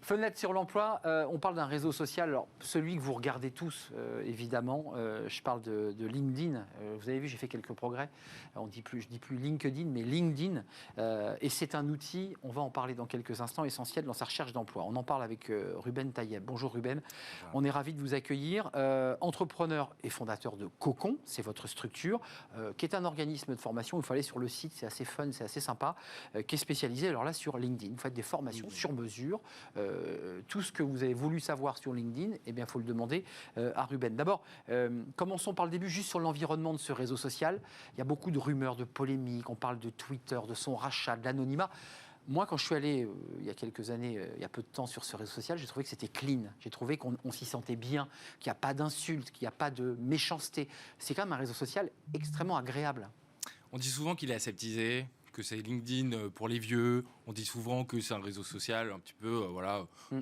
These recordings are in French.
Fenêtre sur l'emploi, on parle d'un réseau social, alors celui que vous regardez tous, évidemment. Je parle de LinkedIn. Vous avez vu, j'ai fait quelques progrès. Je dis plus LinkedIn, mais LinkedIn. Et c'est un outil, on va en parler dans quelques instants, essentiel dans sa recherche d'emploi. On en parle avec Ruben Tayeb. Bonjour Ruben. Bonjour. On est ravis de vous accueillir. Entrepreneur et fondateur de Cocon, c'est votre structure, qui est un organisme de formation. Il faut aller sur le site, c'est assez fun, c'est assez sympa, qui est spécialisé alors là sur LinkedIn. Vous faites des formations sur mesure. Tout ce que vous avez voulu savoir sur LinkedIn, eh bien, il faut le demander à Ruben. D'abord, commençons par le début, juste sur l'environnement de ce réseau social. Il y a beaucoup de rumeurs, de polémiques. On parle de Twitter, de son rachat, de l'anonymat. Moi, quand je suis allé, il y a quelques années, il y a peu de temps, sur ce réseau social, j'ai trouvé que c'était clean. J'ai trouvé qu'on s'y sentait bien, qu'il n'y a pas d'insultes, qu'il n'y a pas de méchanceté. C'est quand même un réseau social extrêmement agréable. On dit souvent qu'il est aseptisé, que c'est LinkedIn pour les vieux. On dit souvent que c'est un réseau social un petit peu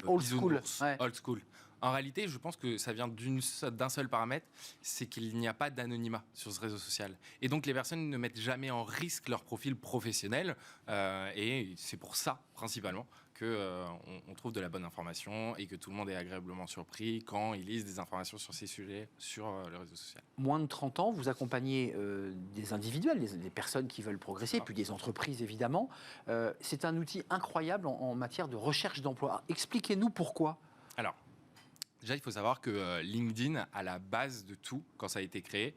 Old school. Ouais. Old school. En réalité, je pense que ça vient d'un seul paramètre, c'est qu'il n'y a pas d'anonymat sur ce réseau social. Et donc, les personnes ne mettent jamais en risque leur profil professionnel. Et c'est pour ça, principalement, qu'on trouve de la bonne information et que tout le monde est agréablement surpris quand ils lisent des informations sur ces sujets sur le réseau social. Moins de 30 ans, vous accompagnez des individuels, des personnes qui veulent progresser, puis des entreprises évidemment. C'est un outil incroyable en matière de recherche d'emploi. Alors, expliquez-nous pourquoi. Alors, déjà, il faut savoir que LinkedIn, à la base de tout, quand ça a été créé,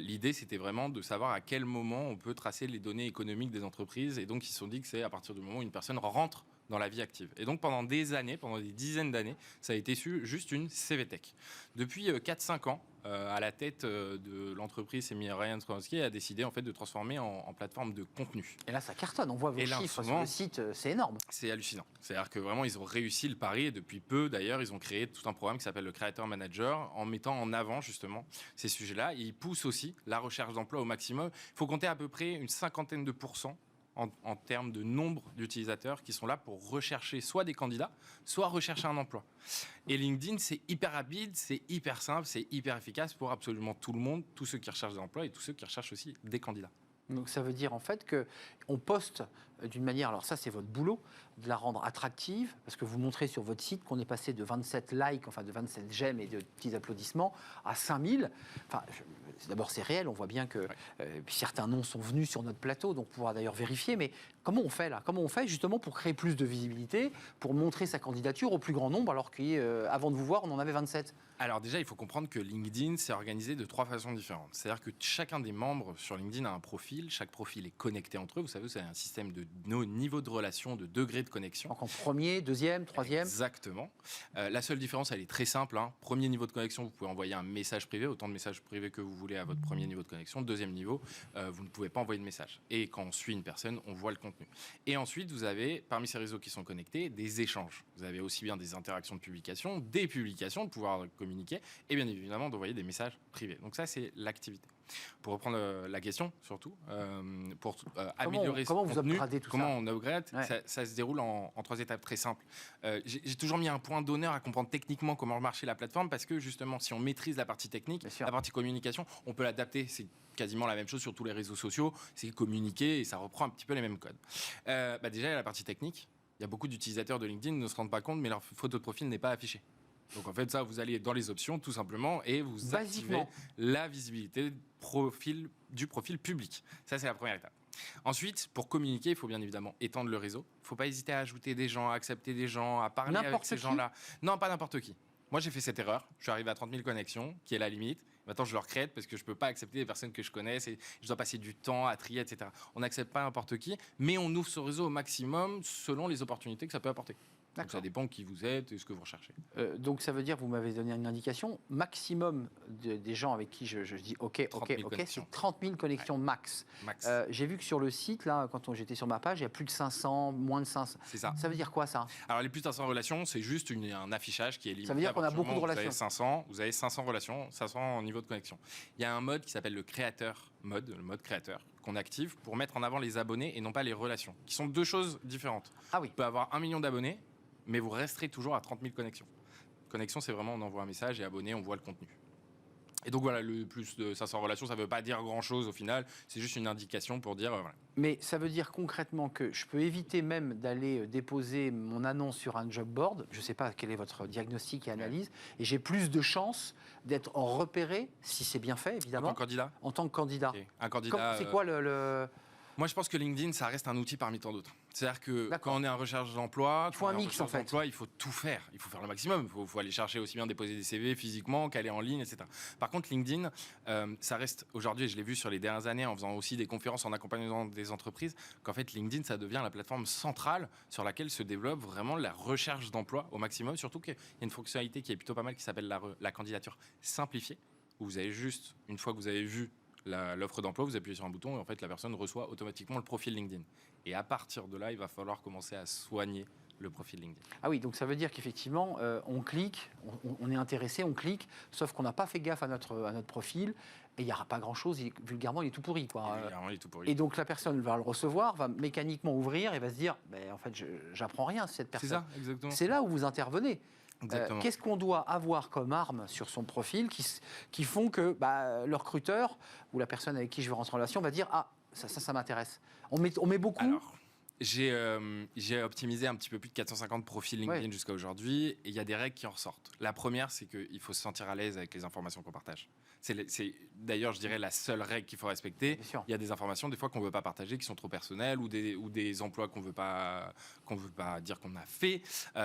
l'idée, c'était vraiment de savoir à quel moment on peut tracer les données économiques des entreprises. Et donc, ils se sont dit que c'est à partir du moment où une personne rentre dans la vie active. Et donc, pendant des années, pendant des dizaines d'années, ça a été juste une CVTech. Depuis 4-5 ans, à la tête de l'entreprise, c'est Ryan Skronsky a décidé en fait de transformer en plateforme de contenu. Et là, ça cartonne. On voit vos chiffres sur le site, c'est énorme. C'est hallucinant. C'est-à-dire que vraiment, ils ont réussi le pari. Et depuis peu, d'ailleurs, ils ont créé tout un programme qui s'appelle le Creator Manager, en mettant en avant justement ces sujets-là. Et ils poussent aussi la recherche d'emploi au maximum. Il faut compter à peu près une 50aine de pourcents en termes de nombre d'utilisateurs qui sont là pour rechercher soit des candidats, soit rechercher un emploi. Et LinkedIn, c'est hyper rapide, c'est hyper simple, c'est hyper efficace pour absolument tout le monde, tous ceux qui recherchent des emplois et tous ceux qui recherchent aussi des candidats. Donc ça veut dire en fait qu'on poste d'une manière, alors ça c'est votre boulot, de la rendre attractive, parce que vous montrez sur votre site qu'on est passé de 27 likes, enfin de 27 j'aime et de petits applaudissements à 5000. Enfin, d'abord c'est réel, on voit bien que puis certains noms sont venus sur notre plateau, donc on pourra d'ailleurs vérifier, mais comment on fait là? Comment on fait justement pour créer plus de visibilité, pour montrer sa candidature au plus grand nombre, alors qu'avant de vous voir, on en avait 27? Alors déjà, il faut comprendre que LinkedIn, c'est organisé de 3 façons différentes. C'est-à-dire que chacun des membres sur LinkedIn a un profil, chaque profil est connecté entre eux. Vous savez, c'est un système de niveau de relation, de degré de connexion. Donc en premier, deuxième, troisième. Exactement. La seule différence, elle est très simple. Premier niveau de connexion, vous pouvez envoyer un message privé, autant de messages privés que vous voulez à votre premier niveau de connexion. Deuxième niveau, vous ne pouvez pas envoyer de message. Et quand on suit une personne, on voit le contenu. Et ensuite, vous avez, parmi ces réseaux qui sont connectés, des échanges. Vous avez aussi bien des interactions de publication, des publications, de pouvoir communiquer, et bien évidemment d'envoyer des messages privés. Donc ça, c'est l'activité. Pour reprendre la question, surtout, pour améliorer comment ce vous contenu, upgradez tout comment ça on upgrade, ça se déroule en 3 étapes très simples. J'ai toujours mis un point d'honneur à comprendre techniquement comment marchait la plateforme, parce que justement, si on maîtrise la partie technique, la partie communication, on peut l'adapter. C'est quasiment la même chose sur tous les réseaux sociaux, c'est communiquer et ça reprend un petit peu les mêmes codes. Déjà, il y a la partie technique. Il y a beaucoup d'utilisateurs de LinkedIn qui ne se rendent pas compte, mais leur photo de profil n'est pas affichée. Donc en fait, ça, vous allez dans les options tout simplement et vous activez la visibilité du profil public. Ça, c'est la première étape. Ensuite, pour communiquer, il faut bien évidemment étendre le réseau. Il ne faut pas hésiter à ajouter des gens, à accepter des gens, à parler avec ces gens-là. Non, pas n'importe qui. Moi, j'ai fait cette erreur. Je suis arrivé à 30 000 connexions, qui est la limite. Maintenant, je le recrète parce que je ne peux pas accepter des personnes que je connais. Je dois passer du temps à trier, etc. On n'accepte pas n'importe qui, mais on ouvre ce réseau au maximum selon les opportunités que ça peut apporter. Donc ça dépend qui vous êtes et ce que vous recherchez. Donc ça veut dire, vous m'avez donné une indication, maximum des gens avec qui je dis OK, c'est 30 000 connexions max. J'ai vu que sur le site, là, quand j'étais sur ma page, il y a plus de 500, moins de 500. C'est ça. Ça veut dire quoi ça? Alors les plus de 500 relations, c'est juste un affichage qui est limité. Ça veut dire qu'on a beaucoup de relations. Vous avez 500 relations, 500 niveaux de connexion. Il y a un mode qui s'appelle le créateur mode, le mode créateur, qu'on active pour mettre en avant les abonnés et non pas les relations, qui sont deux choses différentes. Ah oui. Vous pouvez avoir 1 million d'abonnés, mais vous resterez toujours à 30 000 connexions. Connexion, c'est vraiment on envoie un message et abonné, on voit le contenu. Et donc voilà, le plus de 500 relations, ça ne veut pas dire grand-chose au final, c'est juste une indication pour dire... voilà. Mais ça veut dire concrètement que je peux éviter même d'aller déposer mon annonce sur un job board, je ne sais pas quel est votre diagnostic et analyse, et j'ai plus de chances d'être repéré, si c'est bien fait évidemment, En tant que candidat. En tant que candidat. Okay. Un candidat... C'est quoi le... Moi, je pense que LinkedIn, ça reste un outil parmi tant d'autres. C'est-à-dire que quand on est en recherche d'emploi, il faut un mix en fait. Il faut tout faire. Il faut faire le maximum. Il faut aller chercher aussi bien déposer des CV physiquement qu'aller en ligne, etc. Par contre, LinkedIn, ça reste aujourd'hui, et je l'ai vu sur les dernières années en faisant aussi des conférences en accompagnant des entreprises, qu'en fait, LinkedIn, ça devient la plateforme centrale sur laquelle se développe vraiment la recherche d'emploi au maximum. Surtout qu'il y a une fonctionnalité qui est plutôt pas mal qui s'appelle la candidature simplifiée, où vous avez juste, une fois que vous avez vu l'offre d'emploi, vous appuyez sur un bouton et en fait la personne reçoit automatiquement le profil LinkedIn. Et à partir de là, il va falloir commencer à soigner le profil LinkedIn. Ah oui, donc ça veut dire qu'effectivement, on clique, on est intéressé, on clique, sauf qu'on n'a pas fait gaffe à notre profil et il n'y aura pas grand-chose, vulgairement, il est tout pourri. Quoi. Il est tout pourri. Et donc la personne va le recevoir, va mécaniquement ouvrir et va se dire, en fait, j'apprends rien, cette personne. C'est ça, exactement. C'est là où vous intervenez. Qu'est-ce qu'on doit avoir comme arme sur son profil qui font que le recruteur ou la personne avec qui je veux rentrer en relation va dire « Ah, ça m'intéresse ». On met beaucoup... Alors, j'ai optimisé un petit peu plus de 450 profils LinkedIn jusqu'à aujourd'hui et il y a des règles qui en ressortent. La première, c'est qu'il faut se sentir à l'aise avec les informations qu'on partage. C'est d'ailleurs, je dirais, la seule règle qu'il faut respecter. Il y a des informations, des fois, qu'on ne veut pas partager, qui sont trop personnelles, ou des emplois qu'on ne veut pas dire qu'on a fait.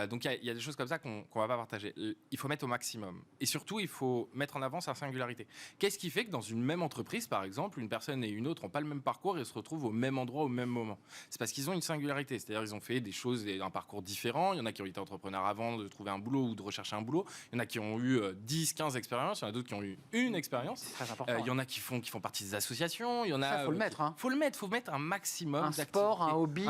Donc, il y a des choses comme ça qu'on ne va pas partager. Il faut mettre au maximum. Et surtout, il faut mettre en avant sa singularité. Qu'est-ce qui fait que dans une même entreprise, par exemple, une personne et une autre n'ont pas le même parcours et se retrouvent au même endroit, au même moment? C'est parce qu'ils ont une singularité. C'est-à-dire qu'ils ont fait des choses, un parcours différent. Il y en a qui ont été entrepreneurs avant de trouver un boulot ou de rechercher un boulot. Il y en a qui ont eu 10, 15 expériences. Il y en a d'autres qui ont eu une expérience. Il y en a qui font partie des associations. Il y en a. Ça, faut le mettre. Faut mettre un maximum. Un sport, un hobby,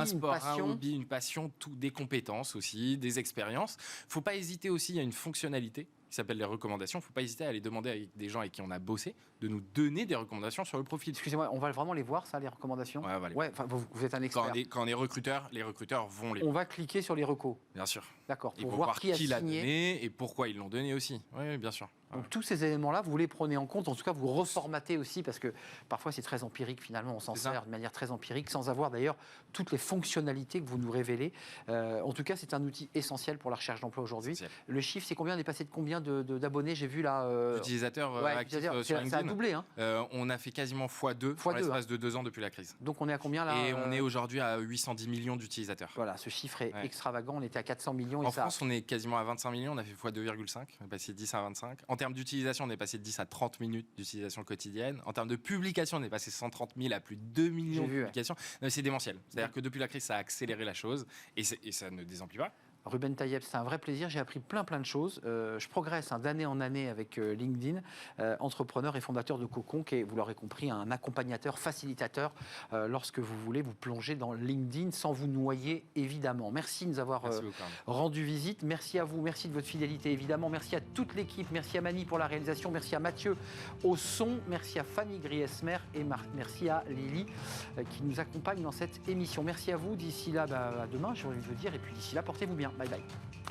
une passion, des compétences aussi, des expériences. Faut pas hésiter aussi. Il y a une fonctionnalité qui s'appelle les recommandations. Faut pas hésiter à aller demander à des gens avec qui on a bossé de nous donner des recommandations sur le profil. Excusez-moi, on va vraiment les voir, ça, les recommandations? Ouais, vous êtes un expert. Quand on est recruteur, les recruteurs vont les... On va cliquer sur les recos. Bien sûr. D'accord, pour voir qui a signé. L'a donné et pourquoi ils l'ont donné aussi. Oui, bien sûr. Donc tous ces éléments-là, vous les prenez en compte, en tout cas vous reformatez aussi, parce que parfois c'est très empirique finalement, on s'en sert de manière très empirique, sans avoir d'ailleurs toutes les fonctionnalités que vous nous révélez. En tout cas, c'est un outil essentiel pour la recherche d'emploi aujourd'hui. Le chiffre, c'est combien? On est passé de combien d'abonnés? J'ai vu là... Utilisateurs actifs sur LinkedIn. Ça a doublé. Hein. On a fait quasiment x2 en l'espace de 2 ans depuis la crise. Donc on est à combien là? Et on est aujourd'hui à 810 millions d'utilisateurs. Voilà, ce chiffre est extravagant, on était à 400 millions. En France, on est quasiment à 25 millions, on a fait x2,5, on est passé de 10 à 25. En termes d'utilisation, on est passé de 10 à 30 minutes d'utilisation quotidienne. En termes de publication, on est passé de 130 000 à plus de 2 millions de publications. C'est démentiel. C'est-à-dire que depuis la crise, ça a accéléré la chose et ça ne désemplit pas. Ruben Tayeb, c'est un vrai plaisir. J'ai appris plein de choses. Je progresse d'année en année avec LinkedIn, entrepreneur et fondateur de Cocon, qui est, vous l'aurez compris, un accompagnateur, facilitateur lorsque vous voulez vous plonger dans LinkedIn sans vous noyer, évidemment. Merci de nous avoir rendu visite. Merci à vous. Merci de votre fidélité, évidemment. Merci à toute l'équipe. Merci à Mani pour la réalisation. Merci à Mathieu au son. Merci à Fanny Griesmer et merci à Lily qui nous accompagne dans cette émission. Merci à vous. D'ici là, à demain, j'ai envie de vous dire. Et puis d'ici là, portez-vous bien. Bye bye.